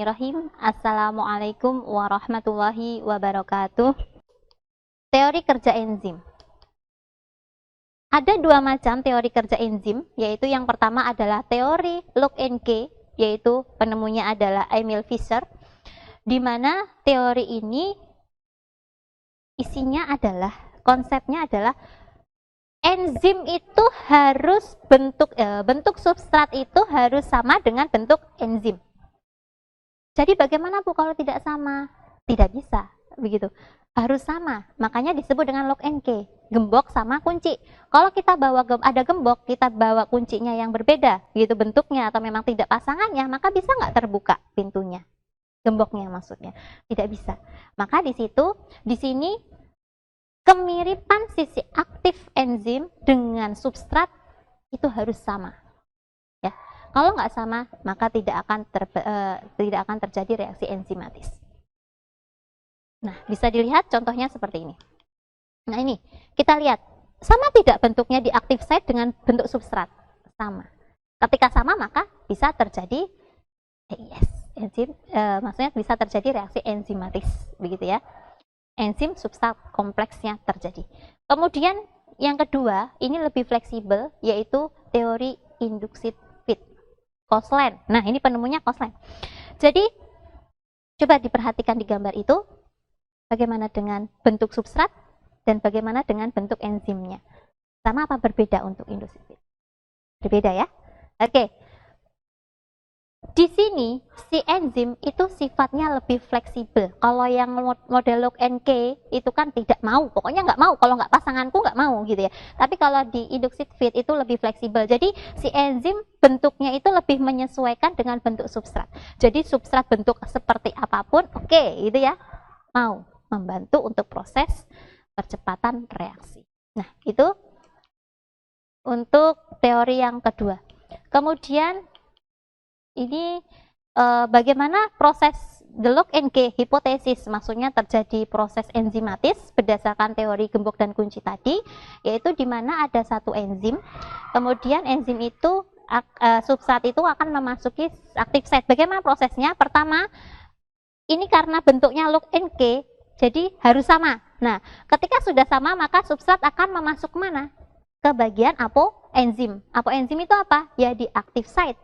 Bismillahirrahmanirrahim. Assalamualaikum warahmatullahi wabarakatuh. Teori kerja enzim. Ada dua macam teori kerja enzim, yaitu yang pertama adalah teori Lock and Key, yaitu penemunya adalah Emil Fischer, di mana teori ini isinya adalah, konsepnya adalah enzim itu harus bentuk substrat itu harus sama dengan bentuk enzim. Jadi bagaimana Bu kalau tidak sama? Tidak bisa, begitu. Harus sama. Makanya disebut dengan lock and key, gembok sama kunci. Kalau kita bawa ada gembok, kita bawa kuncinya yang berbeda, gitu bentuknya atau memang tidak pasangannya, maka bisa nggak terbuka pintunya? Gemboknya maksudnya. Tidak bisa. Maka di sini kemiripan sisi aktif enzim dengan substrat itu harus sama. Ya. Kalau nggak sama, maka tidak akan terjadi reaksi enzimatis. Nah, bisa dilihat contohnya seperti ini. Nah, ini kita lihat sama tidak bentuknya di active site dengan bentuk substrat? Sama. Ketika sama, maka bisa terjadi maksudnya bisa terjadi reaksi enzimatis, begitu ya. Enzim substrat kompleksnya terjadi. Kemudian yang kedua, ini lebih fleksibel, yaitu teori induksi fit. Koslen. Nah, ini penemunya Koslen. Jadi, coba diperhatikan di gambar itu, bagaimana dengan bentuk substrat dan bagaimana dengan bentuk enzimnya. Sama apa berbeda untuk induksi fit? Berbeda ya? Oke. Di sini, si enzim itu sifatnya lebih fleksibel. Kalau yang model lock and key itu kan tidak mau, pokoknya nggak mau. Kalau nggak pasanganku nggak mau gitu ya. Tapi kalau di induksi fit itu lebih fleksibel. Jadi si enzim bentuknya itu lebih menyesuaikan dengan bentuk substrat. Jadi substrat bentuk seperti apapun, oke, gitu ya. Mau membantu untuk proses percepatan reaksi. Nah, itu untuk teori yang kedua. Kemudian ini bagaimana proses the lock and key hipotesis, maksudnya terjadi proses enzimatis berdasarkan teori gembok dan kunci tadi, yaitu di mana ada satu enzim, kemudian enzim itu substrat itu akan memasuki active site. Bagaimana prosesnya? Pertama, ini karena bentuknya lock and key, jadi harus sama. Nah, ketika sudah sama, maka substrat akan memasuk mana? Ke bagian apoenzim. Apoenzim itu apa? Ya di active site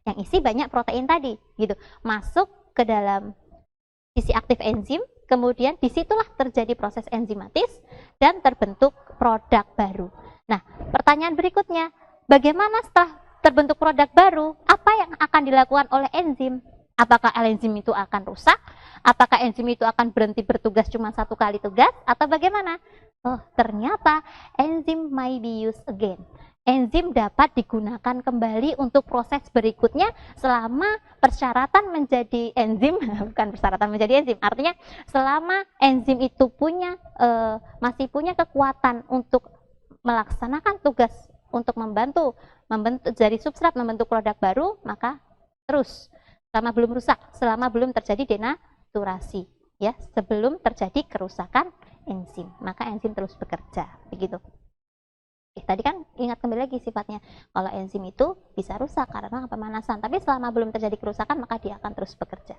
yang isi banyak protein tadi, gitu. Masuk ke dalam sisi aktif enzim, kemudian disitulah terjadi proses enzimatis dan terbentuk produk baru. Nah, pertanyaan berikutnya, bagaimana setelah terbentuk produk baru? Apa yang akan dilakukan oleh enzim? Apakah enzim itu akan rusak? Apakah enzim itu akan berhenti bertugas cuma satu kali tugas? Atau bagaimana? Oh, ternyata enzim may be used again. Enzim dapat digunakan kembali untuk proses berikutnya selama persyaratan menjadi enzim, bukan persyaratan menjadi enzim, artinya selama enzim itu masih punya kekuatan untuk melaksanakan tugas untuk membantu dari substrat membentuk produk baru, maka terus selama belum rusak, selama belum terjadi denaturasi, ya, sebelum terjadi kerusakan enzim, maka enzim terus bekerja, begitu. Tadi kan ingat kembali lagi sifatnya, kalau enzim itu bisa rusak karena pemanasan, tapi selama belum terjadi kerusakan maka dia akan terus bekerja.